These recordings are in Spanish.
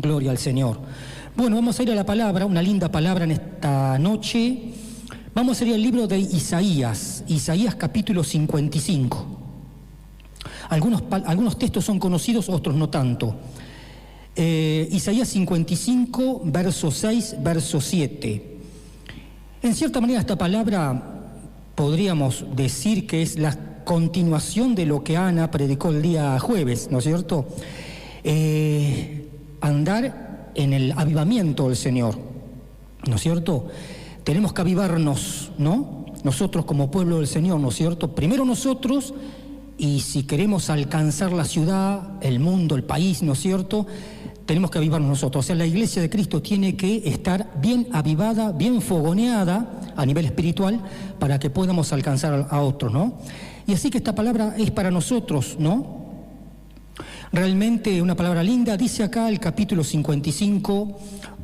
Gloria al Señor. Bueno, vamos a ir a la palabra, una linda palabra en esta noche. Vamos a ir al libro de Isaías, Isaías capítulo 55. Algunos textos son conocidos, otros no tanto. Isaías 55, verso 6, verso 7. En cierta manera esta palabra podríamos decir que es la continuación de lo que Ana predicó el día jueves, ¿no es cierto? Andar en el avivamiento del Señor, ¿no es cierto? Tenemos que avivarnos, ¿no? Nosotros como pueblo del Señor, ¿no es cierto? Primero nosotros, y si queremos alcanzar la ciudad, el mundo, el país, ¿no es cierto?, tenemos que avivarnos nosotros. O sea, la iglesia de Cristo tiene que estar bien avivada, bien fogoneada a nivel espiritual para que podamos alcanzar a otros, ¿no? Y así que esta palabra es para nosotros, ¿no? Realmente una palabra linda. Dice acá el capítulo 55,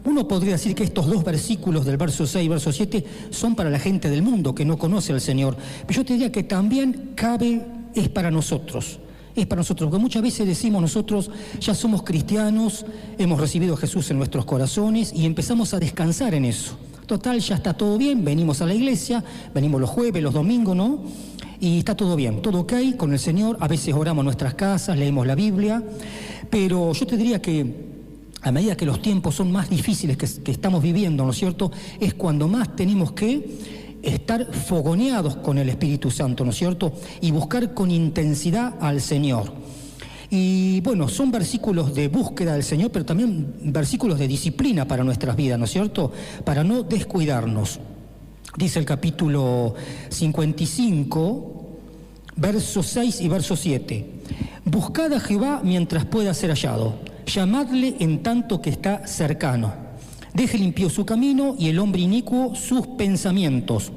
uno podría decir que estos dos versículos del verso 6 y verso 7 son para la gente del mundo que no conoce al Señor. Pero yo te diría que también es para nosotros. Es para nosotros, porque muchas veces decimos nosotros ya somos cristianos, hemos recibido a Jesús en nuestros corazones y empezamos a descansar en eso. Total, ya está todo bien, venimos a la iglesia, venimos los jueves, los domingos, ¿no? Y está todo bien, todo ok con el Señor, a veces oramos en nuestras casas, leemos la Biblia, pero yo te diría que a medida que los tiempos son más difíciles que estamos viviendo, ¿no es cierto?, es cuando más tenemos que estar fogoneados con el Espíritu Santo, ¿no es cierto?, y buscar con intensidad al Señor. Y bueno, son versículos de búsqueda del Señor, pero también versículos de disciplina para nuestras vidas, ¿no es cierto?, para no descuidarnos. Dice el capítulo 55, versos 6 y verso 7. Buscad a Jehová mientras pueda ser hallado, llamadle en tanto que está cercano. Deje limpio su camino y el hombre inicuo sus pensamientos.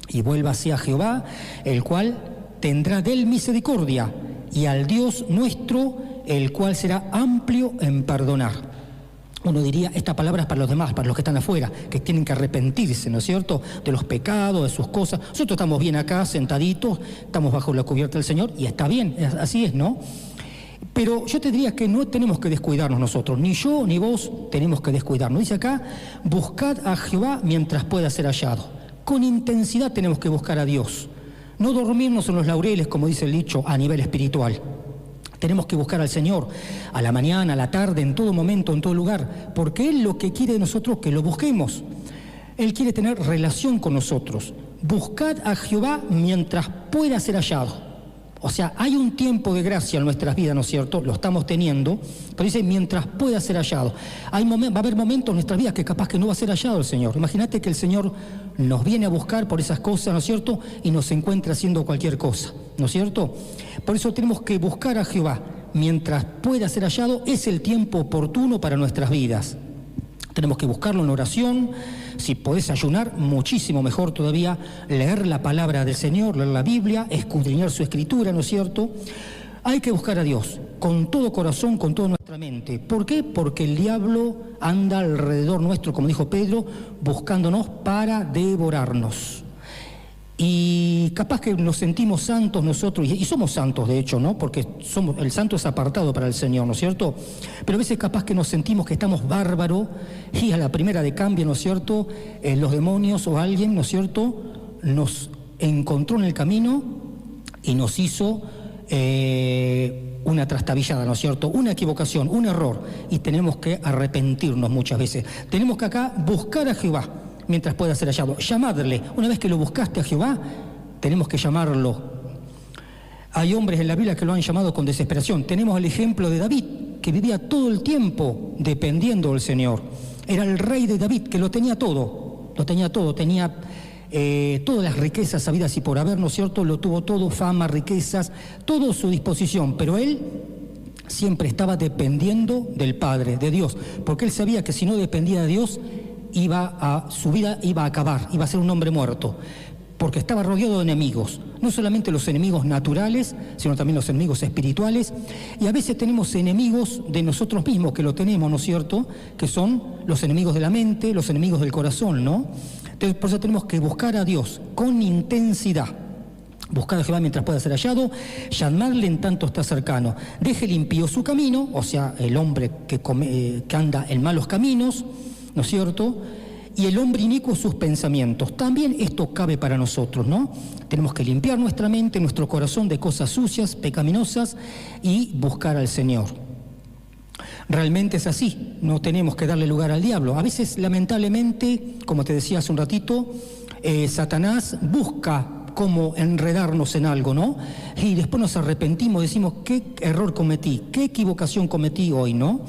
Y vuélvase a Jehová, el cual tendrá de él misericordia, y al Dios nuestro, el cual será amplio en perdonar. Uno diría, esta palabra es para los demás, para los que están afuera, que tienen que arrepentirse, ¿no es cierto?, de los pecados, de sus cosas. Nosotros estamos bien acá, sentaditos, estamos bajo la cubierta del Señor, y está bien, así es, ¿no? Pero yo te diría que no tenemos que descuidarnos nosotros, ni yo ni vos tenemos que descuidarnos. Dice acá, buscad a Jehová mientras pueda ser hallado. Con intensidad tenemos que buscar a Dios. No dormirnos en los laureles, como dice el dicho, a nivel espiritual. Tenemos que buscar al Señor a la mañana, a la tarde, en todo momento, en todo lugar, porque Él lo que quiere de nosotros es que lo busquemos. Él quiere tener relación con nosotros. Buscad a Jehová mientras pueda ser hallado. O sea, hay un tiempo de gracia en nuestras vidas, ¿no es cierto? Lo estamos teniendo, pero dice, mientras pueda ser hallado. Va a haber momentos en nuestras vidas que capaz que no va a ser hallado el Señor. Imagínate que el Señor nos viene a buscar por esas cosas, ¿no es cierto? Y nos encuentra haciendo cualquier cosa, ¿no es cierto? Por eso tenemos que buscar a Jehová. Mientras pueda ser hallado, es el tiempo oportuno para nuestras vidas. Tenemos que buscarlo en oración. Si podés ayunar, muchísimo mejor todavía, leer la palabra del Señor, leer la Biblia, escudriñar su escritura, ¿no es cierto? Hay que buscar a Dios con todo corazón, con toda nuestra mente. ¿Por qué? Porque el diablo anda alrededor nuestro, como dijo Pedro, buscándonos para devorarnos. Y capaz que nos sentimos santos nosotros, y somos santos de hecho, ¿no? Porque el santo es apartado para el Señor, ¿no es cierto? Pero a veces capaz que nos sentimos que estamos bárbaros y a la primera de cambio, ¿no es cierto?, los demonios o alguien, ¿no es cierto?, nos encontró en el camino y nos hizo una trastabillada, ¿no es cierto?, una equivocación, un error, y tenemos que arrepentirnos muchas veces. Tenemos que acá buscar a Jehová mientras pueda ser hallado, llamadle. Una vez que lo buscaste a Jehová, tenemos que llamarlo. Hay hombres en la Biblia que lo han llamado con desesperación. Tenemos el ejemplo de David, que vivía todo el tiempo dependiendo del Señor. Era el rey de David, que lo tenía todo, tenía todas las riquezas habidas y por haber, ¿no es cierto?, lo tuvo todo, fama, riquezas, todo a su disposición, pero él siempre estaba dependiendo del Padre, de Dios, porque él sabía que si no dependía de Dios, su vida iba a acabar, iba a ser un hombre muerto, porque estaba rodeado de enemigos, no solamente los enemigos naturales, sino también los enemigos espirituales, y a veces tenemos enemigos de nosotros mismos, que lo tenemos, ¿no es cierto?, que son los enemigos de la mente, los enemigos del corazón, ¿no? Entonces, por eso tenemos que buscar a Dios con intensidad. Buscad a Jehová mientras pueda ser hallado, llamadle en tanto está cercano. Deje el impío su camino, o sea, el hombre que anda en malos caminos, ¿no es cierto?, y el hombre inicuo sus pensamientos. También esto cabe para nosotros, ¿no? Tenemos que limpiar nuestra mente, nuestro corazón de cosas sucias, pecaminosas y buscar al Señor. Realmente es así, no tenemos que darle lugar al diablo. A veces, lamentablemente, como te decía hace un ratito, Satanás busca cómo enredarnos en algo, ¿no? Y después nos arrepentimos, decimos, ¿qué error cometí? ¿Qué equivocación cometí hoy, no?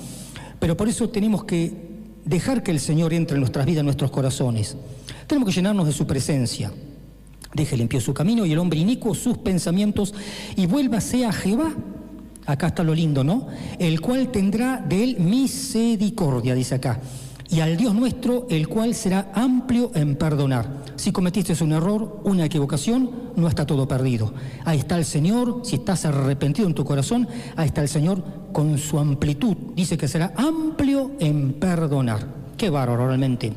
Pero por eso tenemos que dejar que el Señor entre en nuestras vidas, en nuestros corazones. Tenemos que llenarnos de su presencia. Deje limpio su camino y el hombre inicuo sus pensamientos y vuélvase a Jehová. Acá está lo lindo, ¿no? El cual tendrá de él misericordia, dice acá. Y al Dios nuestro, el cual será amplio en perdonar. Si cometiste un error, una equivocación, no está todo perdido. Ahí está el Señor, si estás arrepentido en tu corazón, ahí está el Señor con su amplitud. Dice que será amplio en perdonar. Qué bárbaro realmente.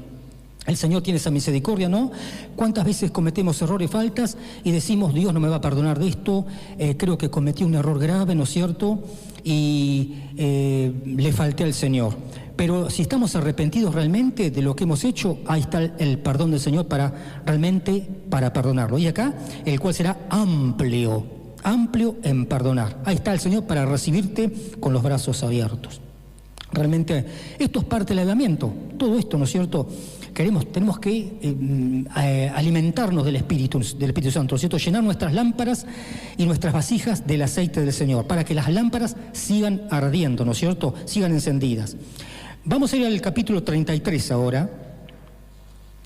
El Señor tiene esa misericordia, ¿no? ¿Cuántas veces cometemos errores y faltas y decimos, Dios no me va a perdonar de esto, creo que cometí un error grave, ¿no es cierto? Y le falté al Señor. Pero si estamos arrepentidos realmente de lo que hemos hecho, ahí está el perdón del Señor para perdonarlo. Y acá, el cual será amplio en perdonar. Ahí está el Señor para recibirte con los brazos abiertos. Realmente, esto es parte del avivamiento. Todo esto, ¿no es cierto? Tenemos que alimentarnos del Espíritu Santo, ¿no es cierto? Llenar nuestras lámparas y nuestras vasijas del aceite del Señor, para que las lámparas sigan ardiendo, ¿no es cierto? Sigan encendidas. Vamos a ir al capítulo 33 ahora,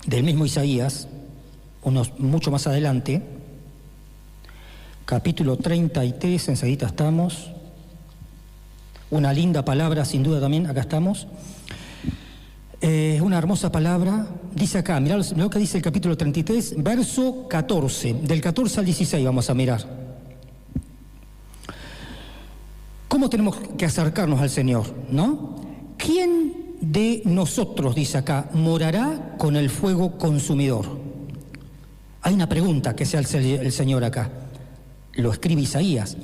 del mismo Isaías, mucho más adelante. Capítulo 33, enseguida estamos. Una linda palabra, sin duda también, acá estamos. Una hermosa palabra. Dice acá, mirá lo que dice el capítulo 33, verso 14. Del 14 al 16 vamos a mirar. ¿Cómo tenemos que acercarnos al Señor, no? ¿Quién de nosotros, dice acá, morará con el fuego consumidor? Hay una pregunta que se hace el Señor acá. Lo escribe Isaías.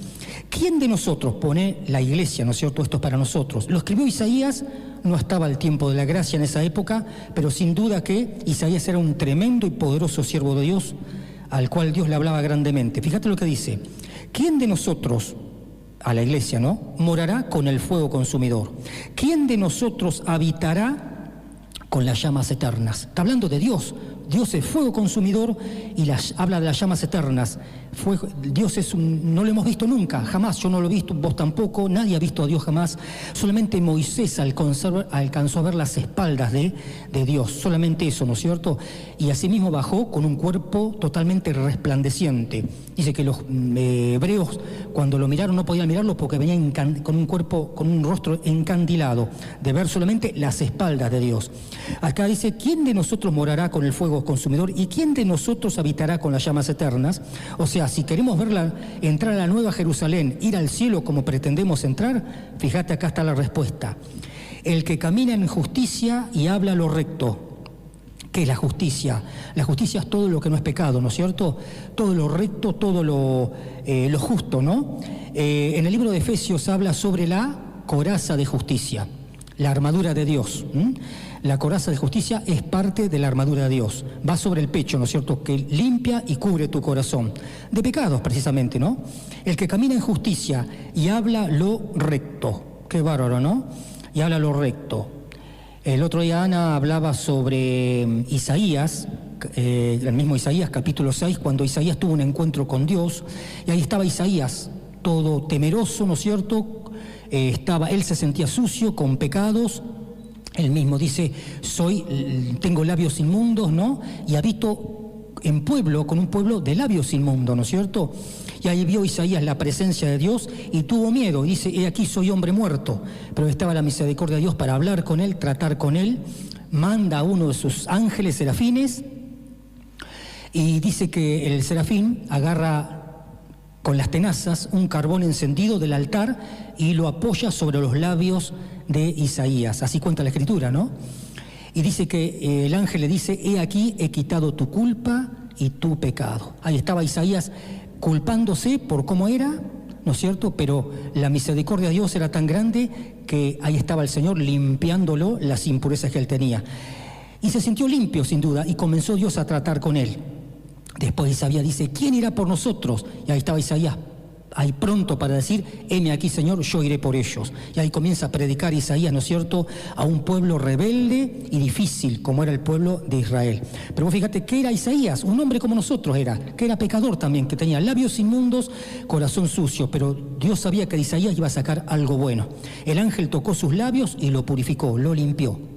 ¿Quién de nosotros pone la iglesia, no es cierto? Esto es para nosotros. Lo escribió Isaías, no estaba al tiempo de la gracia en esa época, pero sin duda que Isaías era un tremendo y poderoso siervo de Dios, al cual Dios le hablaba grandemente. Fíjate lo que dice. ¿Quién de nosotros, a la iglesia, ¿no?, morará con el fuego consumidor? ¿Quién de nosotros habitará con las llamas eternas? Está hablando de Dios. Dios es fuego consumidor y habla de las llamas eternas. Dios no lo hemos visto nunca, jamás. Yo no lo he visto, vos tampoco, nadie ha visto a Dios jamás. Solamente Moisés alcanzó a ver las espaldas de Dios, solamente eso, ¿no es cierto? Y asimismo bajó con un cuerpo totalmente resplandeciente. Dice que los hebreos, cuando lo miraron, no podían mirarlo porque venía con un cuerpo, con un rostro encandilado, de ver solamente las espaldas de Dios. Acá dice, ¿quién de nosotros morará con el fuego consumidor y quién de nosotros habitará con las llamas eternas? O sea, si queremos entrar a la nueva Jerusalén, ir al cielo como pretendemos entrar, fíjate, acá está la respuesta. El que camina en justicia y habla lo recto. ¿Qué es la justicia? La justicia es todo lo que no es pecado, ¿no es cierto? Todo lo recto, todo lo justo, ¿no? En el libro de Efesios habla sobre la coraza de justicia, la armadura de Dios. La coraza de justicia es parte de la armadura de Dios. Va sobre el pecho, ¿no es cierto?, que limpia y cubre tu corazón. De pecados, precisamente, ¿no? El que camina en justicia y habla lo recto. Qué bárbaro, ¿no? Y habla lo recto. El otro día Ana hablaba sobre Isaías, el mismo Isaías, capítulo 6, cuando Isaías tuvo un encuentro con Dios, y ahí estaba Isaías, todo temeroso, ¿no es cierto? Él se sentía sucio, con pecados. Él mismo dice, tengo labios inmundos, ¿no? Y habito con un pueblo de labios inmundos, ¿no es cierto? Y ahí vio Isaías la presencia de Dios y tuvo miedo. Y dice, he aquí soy hombre muerto. Pero estaba la misericordia de Dios para hablar con él, tratar con él. Manda a uno de sus ángeles serafines y dice que el serafín agarra con las tenazas un carbón encendido del altar y lo apoya sobre los labios de Isaías. Así cuenta la Escritura, ¿no? Y dice que el ángel le dice, he aquí he quitado tu culpa y tu pecado. Ahí estaba Isaías culpándose por cómo era, ¿no es cierto? Pero la misericordia de Dios era tan grande que ahí estaba el Señor limpiándolo las impurezas que él tenía. Y se sintió limpio, sin duda, y comenzó Dios a tratar con él. Después Isaías dice, ¿quién irá por nosotros? Y ahí estaba Isaías, ahí pronto para decir, heme aquí, Señor, yo iré por ellos. Y ahí comienza a predicar Isaías, ¿no es cierto?, a un pueblo rebelde y difícil, como era el pueblo de Israel. Pero vos fíjate, ¿qué era Isaías? Un hombre como nosotros era, que era pecador también, que tenía labios inmundos, corazón sucio, pero Dios sabía que de Isaías iba a sacar algo bueno. El ángel tocó sus labios y lo purificó, lo limpió.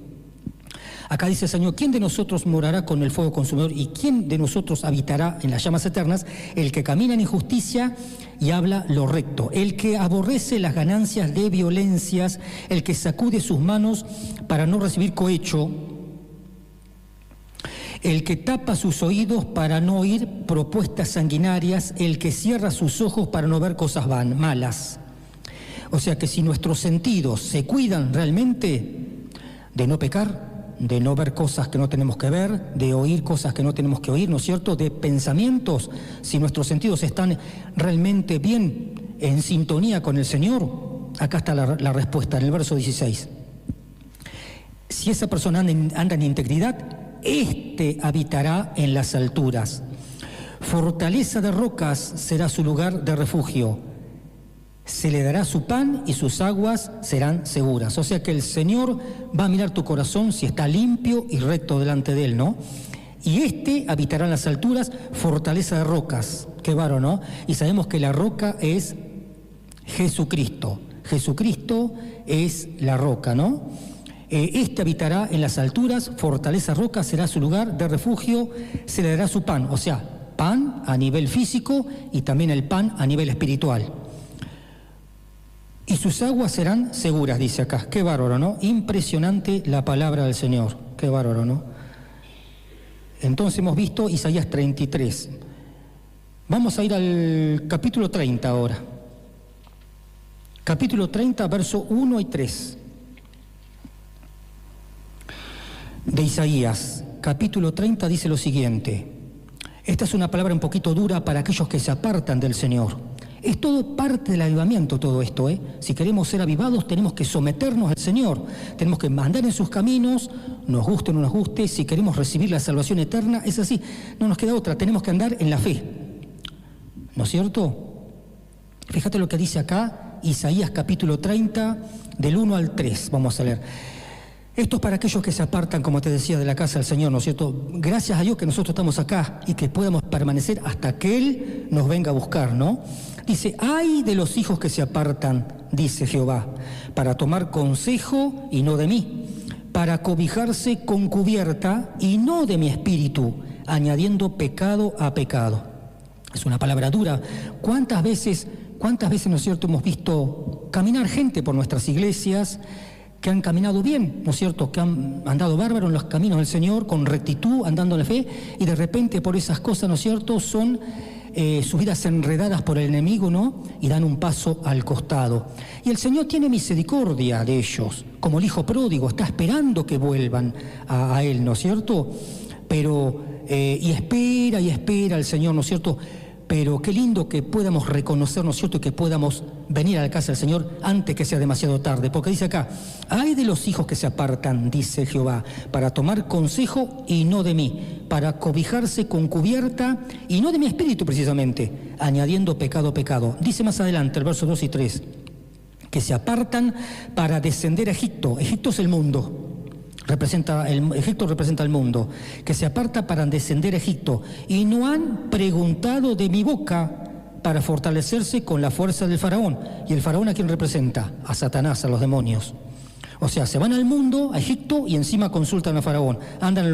Acá dice el Señor, ¿quién de nosotros morará con el fuego consumidor? ¿Y quién de nosotros habitará en las llamas eternas? El que camina en injusticia y habla lo recto, el que aborrece las ganancias de violencias, el que sacude sus manos para no recibir cohecho, el que tapa sus oídos para no oír propuestas sanguinarias, el que cierra sus ojos para no ver cosas malas. O sea que si nuestros sentidos se cuidan realmente de no pecar, de no ver cosas que no tenemos que ver, de oír cosas que no tenemos que oír, ¿no es cierto?, de pensamientos, si nuestros sentidos están realmente bien en sintonía con el Señor, acá está la respuesta en el verso 16. Si esa persona anda en integridad, éste habitará en las alturas. Fortaleza de rocas será su lugar de refugio. Se le dará su pan y sus aguas serán seguras. O sea que el Señor va a mirar tu corazón si está limpio y recto delante de Él, ¿no? Y este habitará en las alturas, fortaleza de rocas. Qué bárbaro, ¿no? Y sabemos que la roca es Jesucristo. Jesucristo es la roca, ¿no? Este habitará en las alturas, fortaleza de rocas será su lugar de refugio, se le dará su pan. O sea, pan a nivel físico y también el pan a nivel espiritual. Y sus aguas serán seguras, dice acá. Qué bárbaro, ¿no? Impresionante la palabra del Señor. Qué bárbaro, ¿no? Entonces hemos visto Isaías 33. Vamos a ir al capítulo 30 ahora. Capítulo 30, verso 1 y 3. De Isaías, capítulo 30, dice lo siguiente. Esta es una palabra un poquito dura para aquellos que se apartan del Señor. Es todo parte del avivamiento todo esto, ¿eh? Si queremos ser avivados tenemos que someternos al Señor, tenemos que andar en sus caminos, nos guste o no nos guste, si queremos recibir la salvación eterna, es así, no nos queda otra, tenemos que andar en la fe, ¿no es cierto? Fíjate lo que dice acá, Isaías capítulo 30, del 1 al 3, vamos a leer. Esto es para aquellos que se apartan, como te decía, de la casa del Señor, ¿no es cierto? Gracias a Dios que nosotros estamos acá y que podamos permanecer hasta que Él nos venga a buscar, ¿no? Dice, ay de los hijos que se apartan, dice Jehová, para tomar consejo y no de mí, para cobijarse con cubierta y no de mi espíritu, añadiendo pecado a pecado. Es una palabra dura. ¿Cuántas veces, ¿no es cierto?, hemos visto caminar gente por nuestras iglesias que han caminado bien, ¿no es cierto?, que han andado bárbaro en los caminos del Señor, con rectitud, andando en la fe, y de repente por esas cosas, ¿no es cierto?, son sus vidas enredadas por el enemigo, ¿no?, y dan un paso al costado. Y el Señor tiene misericordia de ellos, como el hijo pródigo, está esperando que vuelvan a Él, ¿no es cierto?, pero, y espera el Señor, ¿no es cierto?, pero qué lindo que podamos reconocer, ¿no es cierto?, y que podamos venir a la casa del Señor antes que sea demasiado tarde. Porque dice acá, ay de los hijos que se apartan, dice Jehová, para tomar consejo y no de mí, para cobijarse con cubierta y no de mi espíritu precisamente, añadiendo pecado a pecado. Dice más adelante, el verso 2 y 3, que se apartan para descender a Egipto. Egipto es el mundo. Egipto representa el mundo, que se aparta para descender a Egipto, y no han preguntado de mi boca para fortalecerse con la fuerza del faraón. ¿Y el faraón a quién representa? A Satanás, a los demonios. O sea, se van al mundo, a Egipto, y encima consultan a faraón. Andan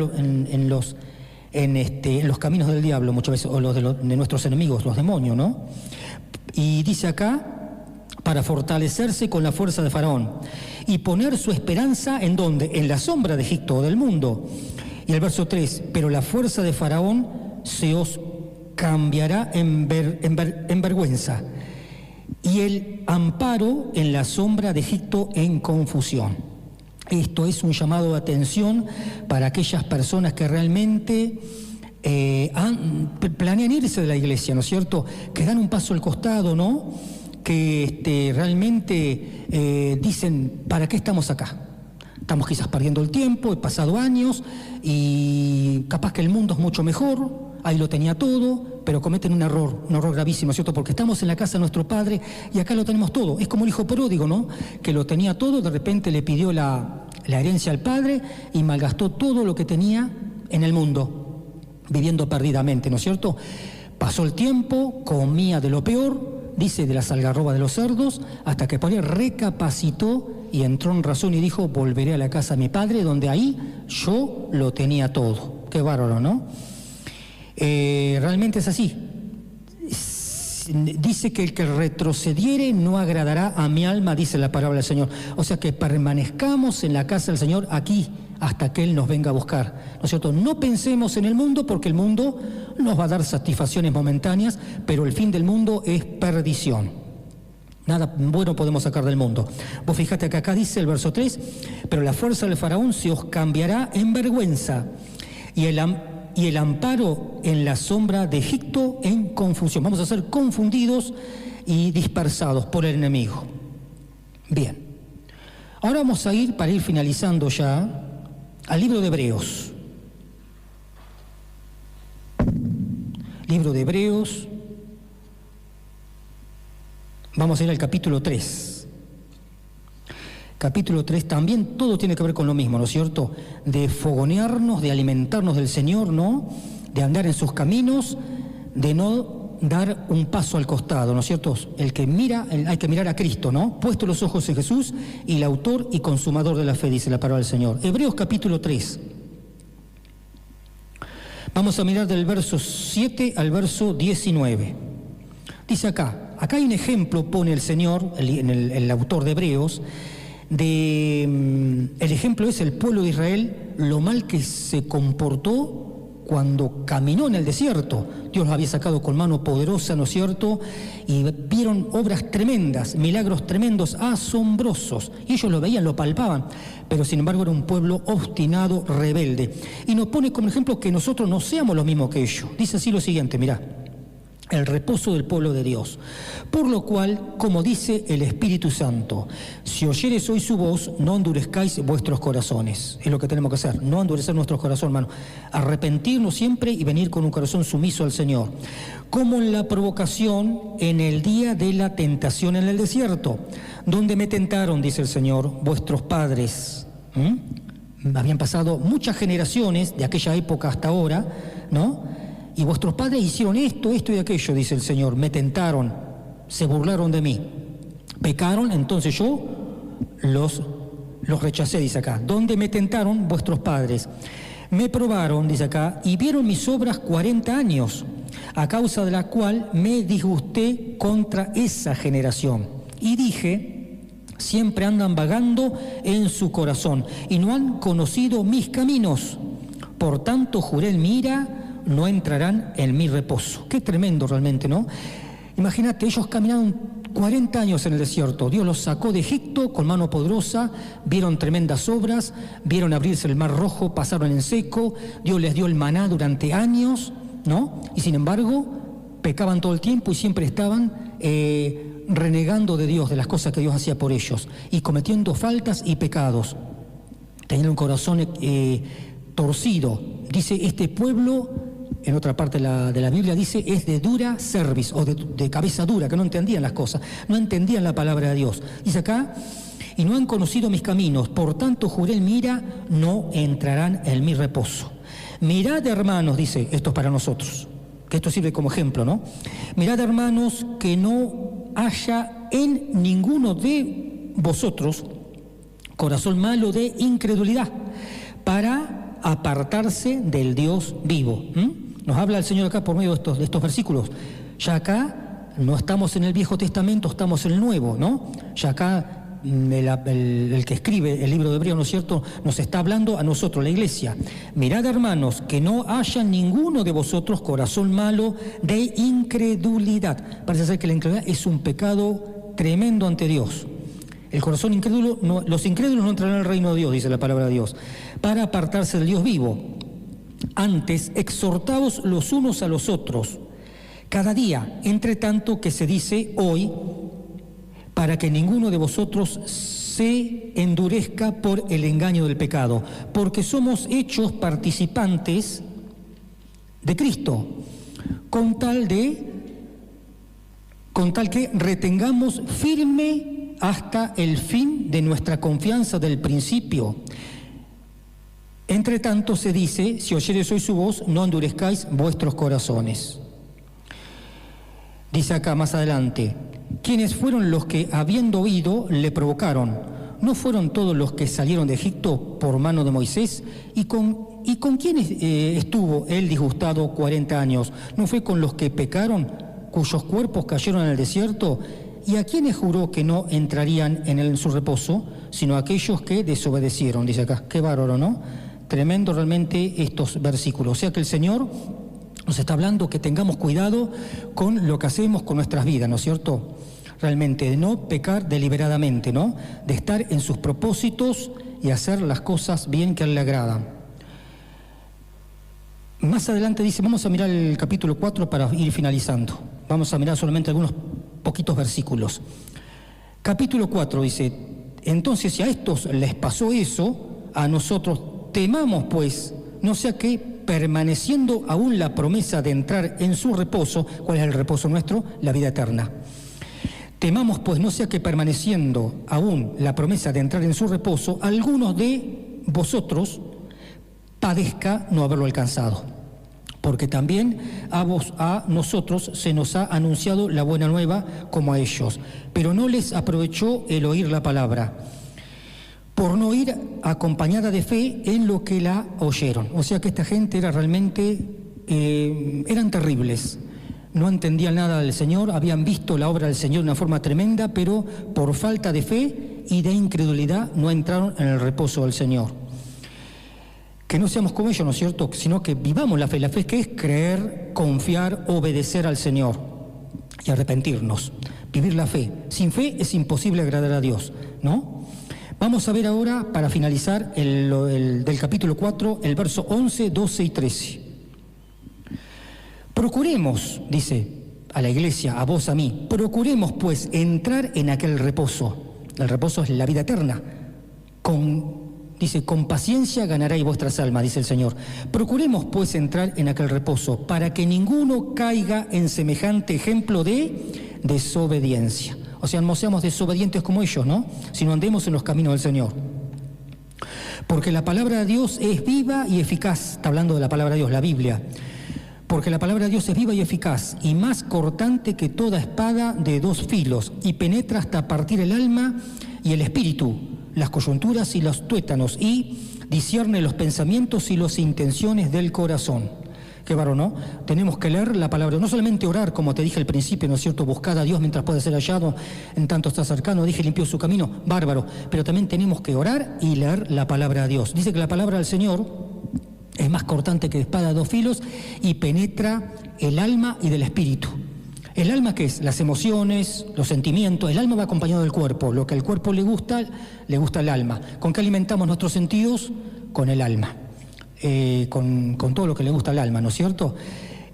en los caminos del diablo muchas veces, o los de nuestros enemigos, los demonios, ¿no? Y dice acá, para fortalecerse con la fuerza de faraón y poner su esperanza ¿en dónde? En la sombra de Egipto o del mundo. Y el verso 3, pero la fuerza de faraón se os cambiará en vergüenza y el amparo en la sombra de Egipto en confusión. Esto es un llamado de atención para aquellas personas que realmente planean irse de la iglesia, ¿no es cierto? Que dan un paso al costado, ¿no? Que realmente dicen, ¿para qué estamos acá? Estamos quizás perdiendo el tiempo, he pasado años y capaz que el mundo es mucho mejor, ahí lo tenía todo, pero cometen un error gravísimo, ¿cierto? Porque estamos en la casa de nuestro Padre y acá lo tenemos todo. Es como el hijo pródigo, ¿no? Que lo tenía todo, de repente le pidió la herencia al Padre y malgastó todo lo que tenía en el mundo, viviendo perdidamente, ¿no es cierto? Pasó el tiempo, comía de lo peor, dice, de las algarrobas de los cerdos, hasta que por ahí recapacitó y entró en razón y dijo, volveré a la casa de mi padre, donde ahí yo lo tenía todo. Qué bárbaro, ¿no? Realmente es así. Dice que el que retrocediere no agradará a mi alma, dice la palabra del Señor. O sea que permanezcamos en la casa del Señor aquí hasta que Él nos venga a buscar, ¿no es cierto? No pensemos en el mundo, porque el mundo nos va a dar satisfacciones momentáneas, pero el fin del mundo es perdición. Nada bueno podemos sacar del mundo. Vos fíjate que acá dice el verso 3, pero la fuerza del faraón se os cambiará en vergüenza y el amparo en la sombra de Egipto en confusión. Vamos a ser confundidos y dispersados por el enemigo. Bien, ahora vamos a ir, para ir finalizando ya, al libro de Hebreos. Libro de Hebreos. Vamos a ir al capítulo 3. Capítulo 3 también todo tiene que ver con lo mismo, ¿no es cierto? De fogonearnos, de alimentarnos del Señor, ¿no? De andar en sus caminos, de no dar un paso al costado, ¿no es cierto? El que mira, hay que mirar a Cristo, ¿no? Puesto los ojos en Jesús y el autor y consumador de la fe, dice la palabra del Señor. Hebreos capítulo 3. Vamos a mirar del verso 7 al verso 19. Dice acá hay un ejemplo, pone el Señor, el autor de Hebreos, el ejemplo es el pueblo de Israel, lo mal que se comportó cuando caminó en el desierto. Dios los había sacado con mano poderosa, ¿no es cierto? Y vieron obras tremendas, milagros tremendos, asombrosos. Y ellos lo veían, lo palpaban, pero sin embargo era un pueblo obstinado, rebelde. Y nos pone como ejemplo que nosotros no seamos lo mismo que ellos. Dice así lo siguiente, mirá. El reposo del pueblo de Dios. Por lo cual, como dice el Espíritu Santo, si oyeres hoy su voz, no endurezcáis vuestros corazones. Es lo que tenemos que hacer, no endurecer nuestros corazones, hermano. Arrepentirnos siempre y venir con un corazón sumiso al Señor. Como en la provocación en el día de la tentación en el desierto, donde me tentaron, dice el Señor, vuestros padres. Habían pasado muchas generaciones de aquella época hasta ahora, ¿no? Y vuestros padres hicieron esto y aquello, dice el Señor. Me tentaron, se burlaron de mí. Pecaron, entonces yo los rechacé, dice acá. ¿Dónde me tentaron vuestros padres? Me probaron, dice acá, y vieron mis obras 40 años, a causa de la cual me disgusté contra esa generación. Y dije, siempre andan vagando en su corazón, y no han conocido mis caminos. Por tanto, juré en mi ira, no entrarán en mi reposo. Qué tremendo realmente, ¿no? Imagínate, ellos caminaron 40 años en el desierto. Dios los sacó de Egipto con mano poderosa, vieron tremendas obras, vieron abrirse el mar rojo, pasaron en seco, Dios les dio el maná durante años, ¿no? Y sin embargo, pecaban todo el tiempo y siempre estaban renegando de Dios, de las cosas que Dios hacía por ellos, y cometiendo faltas y pecados. Tenían un corazón torcido. Dice, este pueblo, en otra parte de la Biblia dice, es de dura cerviz, o de cabeza dura, que no entendían las cosas, no entendían la palabra de Dios. Dice acá, y no han conocido mis caminos, por tanto juré en mi ira, no entrarán en mi reposo. Mirad, hermanos, dice, esto es para nosotros, que esto sirve como ejemplo, ¿no? Mirad, hermanos, que no haya en ninguno de vosotros corazón malo de incredulidad, para apartarse del Dios vivo. Nos habla el Señor acá por medio de estos versículos. Ya acá no estamos en el Viejo Testamento, estamos en el Nuevo, ¿no? Ya acá el que escribe el libro de Hebreos, ¿no es cierto?, nos está hablando a nosotros, la iglesia. Mirad, hermanos, que no haya ninguno de vosotros corazón malo de incredulidad. Parece ser que la incredulidad es un pecado tremendo ante Dios. El corazón incrédulo, los incrédulos no entrarán al reino de Dios, dice la palabra de Dios, para apartarse del Dios vivo. Antes, exhortaos los unos a los otros, cada día, entre tanto que se dice hoy, para que ninguno de vosotros se endurezca por el engaño del pecado, porque somos hechos participantes de Cristo, con tal que retengamos firme hasta el fin de nuestra confianza del principio. Entre tanto se dice, si oyereis hoy su voz, no endurezcáis vuestros corazones. Dice acá más adelante, ¿quiénes fueron los que, habiendo oído, le provocaron? ¿No fueron todos los que salieron de Egipto por mano de Moisés? ¿Y con quiénes estuvo él disgustado 40 años? ¿No fue con los que pecaron, cuyos cuerpos cayeron en el desierto? ¿Y a quiénes juró que no entrarían en su reposo, sino a aquellos que desobedecieron? Dice acá, qué bárbaro, ¿no? Tremendo realmente estos versículos. O sea que el Señor nos está hablando que tengamos cuidado con lo que hacemos con nuestras vidas, ¿no es cierto? Realmente, de no pecar deliberadamente, ¿no? De estar en sus propósitos y hacer las cosas bien que a Él le agradan. Más adelante dice, vamos a mirar el capítulo 4 para ir finalizando. Vamos a mirar solamente algunos poquitos versículos. Capítulo 4 dice, entonces si a estos les pasó eso, a nosotros temamos pues, no sea que permaneciendo aún la promesa de entrar en su reposo, ¿cuál es el reposo nuestro? La vida eterna. Temamos pues, no sea que permaneciendo aún la promesa de entrar en su reposo, algunos de vosotros padezca no haberlo alcanzado. Porque también a nosotros se nos ha anunciado la buena nueva como a ellos, pero no les aprovechó el oír la palabra, por no ir acompañada de fe en lo que la oyeron. O sea que esta gente era realmente, eran terribles. No entendían nada del Señor, habían visto la obra del Señor de una forma tremenda, pero por falta de fe y de incredulidad no entraron en el reposo del Señor. Que no seamos como ellos, ¿no es cierto?, sino que vivamos la fe. La fe, que es creer, confiar, obedecer al Señor y arrepentirnos. Vivir la fe. Sin fe es imposible agradar a Dios, ¿no? Vamos a ver ahora, para finalizar, del capítulo 4, el verso 11, 12 y 13. Procuremos, dice a la iglesia, a vos, a mí, procuremos pues entrar en aquel reposo. El reposo es la vida eterna. Dice, con paciencia ganaréis vuestras almas, dice el Señor. Procuremos pues entrar en aquel reposo, para que ninguno caiga en semejante ejemplo de desobediencia. O sea, no seamos desobedientes como ellos, ¿no? Sino andemos en los caminos del Señor. Porque la palabra de Dios es viva y eficaz. Está hablando de la palabra de Dios, la Biblia. Porque la palabra de Dios es viva y eficaz, y más cortante que toda espada de dos filos, y penetra hasta partir el alma y el espíritu, las coyunturas y los tuétanos, y discierne los pensamientos y las intenciones del corazón. Qué bárbaro, ¿no? Tenemos que leer la palabra, no solamente orar, como te dije al principio, ¿no es cierto? Buscad a Dios mientras pueda ser hallado, en tanto está cercano, dije, limpió su camino, bárbaro. Pero también tenemos que orar y leer la palabra de Dios. Dice que la palabra del Señor es más cortante que espada de dos filos y penetra el alma y del espíritu. ¿El alma qué es? Las emociones, los sentimientos. El alma va acompañado del cuerpo. Lo que al cuerpo le gusta al alma. ¿Con qué alimentamos nuestros sentidos? Con el alma. Con todo lo que le gusta al alma, ¿no es cierto?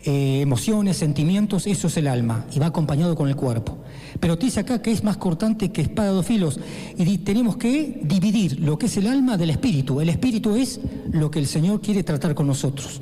Emociones, sentimientos, eso es el alma y va acompañado con el cuerpo. Pero dice acá que es más cortante que espada de dos filos y tenemos que dividir lo que es el alma del espíritu. El espíritu es lo que el Señor quiere tratar con nosotros.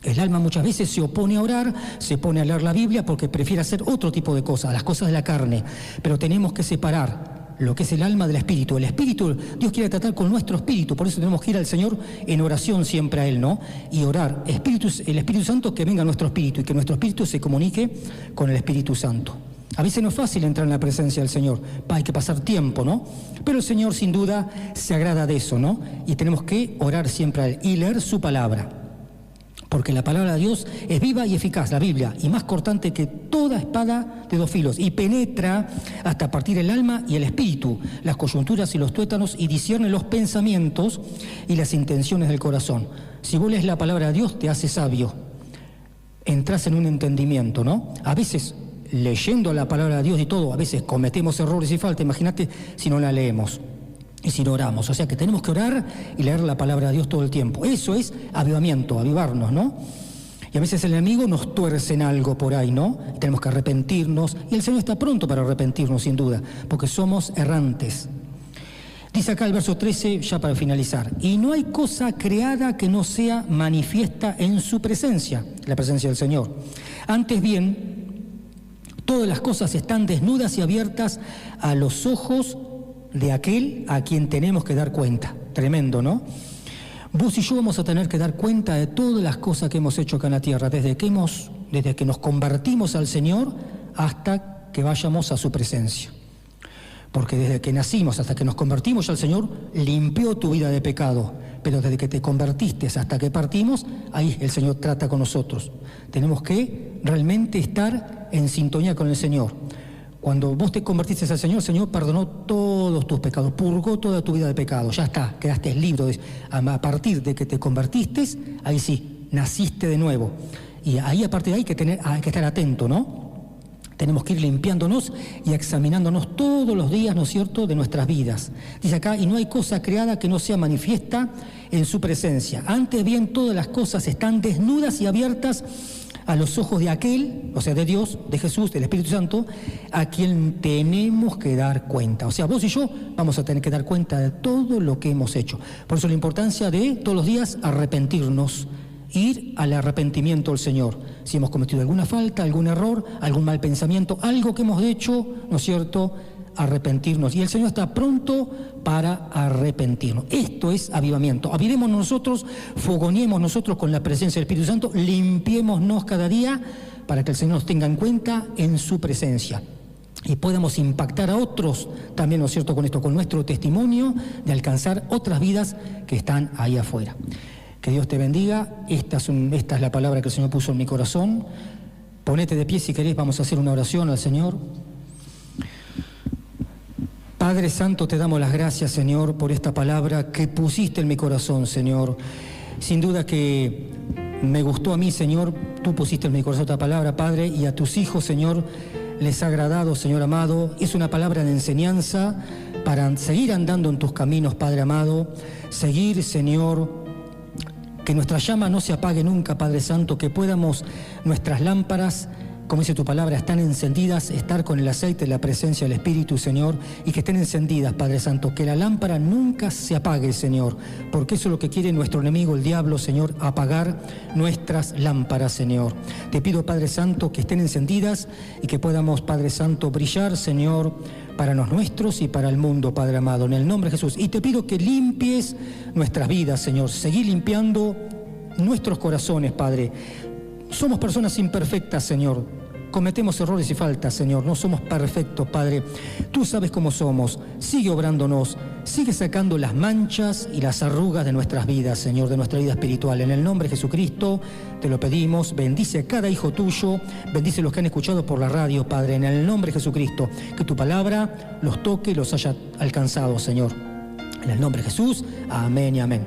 El alma muchas veces se opone a orar, se pone a leer la Biblia porque prefiere hacer otro tipo de cosas, las cosas de la carne. Pero tenemos que separar lo que es el alma del espíritu. El espíritu, Dios quiere tratar con nuestro espíritu, por eso tenemos que ir al Señor en oración siempre a Él, ¿no? Y orar, el Espíritu Santo, que venga a nuestro espíritu y que nuestro espíritu se comunique con el Espíritu Santo. A veces no es fácil entrar en la presencia del Señor, hay que pasar tiempo, ¿no? Pero el Señor sin duda se agrada de eso, ¿no? Y tenemos que orar siempre a Él y leer su palabra. Porque la palabra de Dios es viva y eficaz, la Biblia, y más cortante que toda espada de dos filos, y penetra hasta partir el alma y el espíritu, las coyunturas y los tuétanos, y discierne los pensamientos y las intenciones del corazón. Si vos lees la palabra de Dios, te hace sabio, entras en un entendimiento, ¿no? A veces, leyendo la palabra de Dios y todo, a veces cometemos errores y faltas, imagínate si no la leemos. y si no oramos. O sea que tenemos que orar y leer la palabra de Dios todo el tiempo. Eso es avivamiento, avivarnos, ¿no? Y a veces el enemigo nos tuerce en algo por ahí, ¿no? Y tenemos que arrepentirnos. Y el Señor está pronto para arrepentirnos, sin duda, porque somos errantes. Dice acá el verso 13, ya para finalizar: y no hay cosa creada que no sea manifiesta en su presencia, la presencia del Señor. Antes bien, todas las cosas están desnudas y abiertas a los ojos de aquel a quien tenemos que dar cuenta. Tremendo, ¿no? Vos y yo vamos a tener que dar cuenta de todas las cosas que hemos hecho acá en la tierra, desde que nos convertimos al Señor hasta que vayamos a su presencia. Porque desde que nacimos hasta que nos convertimos al Señor, limpió tu vida de pecado. Pero desde que te convertiste hasta que partimos, ahí el Señor trata con nosotros. Tenemos que realmente estar en sintonía con el Señor. Cuando vos te convertiste al Señor, el Señor perdonó todos tus pecados, purgó toda tu vida de pecado. Ya está, quedaste libre. A partir de que te convertiste, ahí sí, naciste de nuevo. Y ahí a partir de ahí hay que estar atento, ¿no? Tenemos que ir limpiándonos y examinándonos todos los días, ¿no es cierto?, de nuestras vidas. Dice acá: y no hay cosa creada que no sea manifiesta en su presencia. Antes bien, todas las cosas están desnudas y abiertas a los ojos de aquel, o sea, de Dios, de Jesús, del Espíritu Santo, a quien tenemos que dar cuenta. O sea, vos y yo vamos a tener que dar cuenta de todo lo que hemos hecho. Por eso la importancia de todos los días arrepentirnos, ir al arrepentimiento del Señor. Si hemos cometido alguna falta, algún error, algún mal pensamiento, algo que hemos hecho, ¿no es cierto?, arrepentirnos. Y el Señor está pronto para arrepentirnos. Esto es avivamiento. Avivemos nosotros, fogoneemos nosotros con la presencia del Espíritu Santo, limpiémonos cada día para que el Señor nos tenga en cuenta en su presencia. Y podamos impactar a otros también, ¿no es cierto?, con esto, con nuestro testimonio de alcanzar otras vidas que están ahí afuera. Que Dios te bendiga. Esta es la palabra que el Señor puso en mi corazón. Ponete de pie si querés, vamos a hacer una oración al Señor. Padre Santo, te damos las gracias, Señor, por esta palabra que pusiste en mi corazón, Señor. Sin duda que me gustó a mí, Señor, tú pusiste en mi corazón esta palabra, Padre, y a tus hijos, Señor, les ha agradado, Señor amado. Es una palabra de enseñanza para seguir andando en tus caminos, Padre amado. Seguir, Señor, que nuestra llama no se apague nunca, Padre Santo, que podamos nuestras lámparas, como dice tu palabra, están encendidas, estar con el aceite de la presencia del Espíritu, Señor, y que estén encendidas, Padre Santo, que la lámpara nunca se apague, Señor, porque eso es lo que quiere nuestro enemigo, el diablo, Señor, apagar nuestras lámparas, Señor. Te pido, Padre Santo, que estén encendidas y que podamos, Padre Santo, brillar, Señor, para los nuestros y para el mundo, Padre amado, en el nombre de Jesús. Y te pido que limpies nuestras vidas, Señor, seguí limpiando nuestros corazones, Padre. Somos personas imperfectas, Señor. Cometemos errores y faltas, Señor. No somos perfectos, Padre. Tú sabes cómo somos. Sigue obrándonos. Sigue sacando las manchas y las arrugas de nuestras vidas, Señor, de nuestra vida espiritual. En el nombre de Jesucristo te lo pedimos. Bendice a cada hijo tuyo. Bendice a los que han escuchado por la radio, Padre. En el nombre de Jesucristo. Que tu palabra los toque y los haya alcanzado, Señor. En el nombre de Jesús. Amén y amén.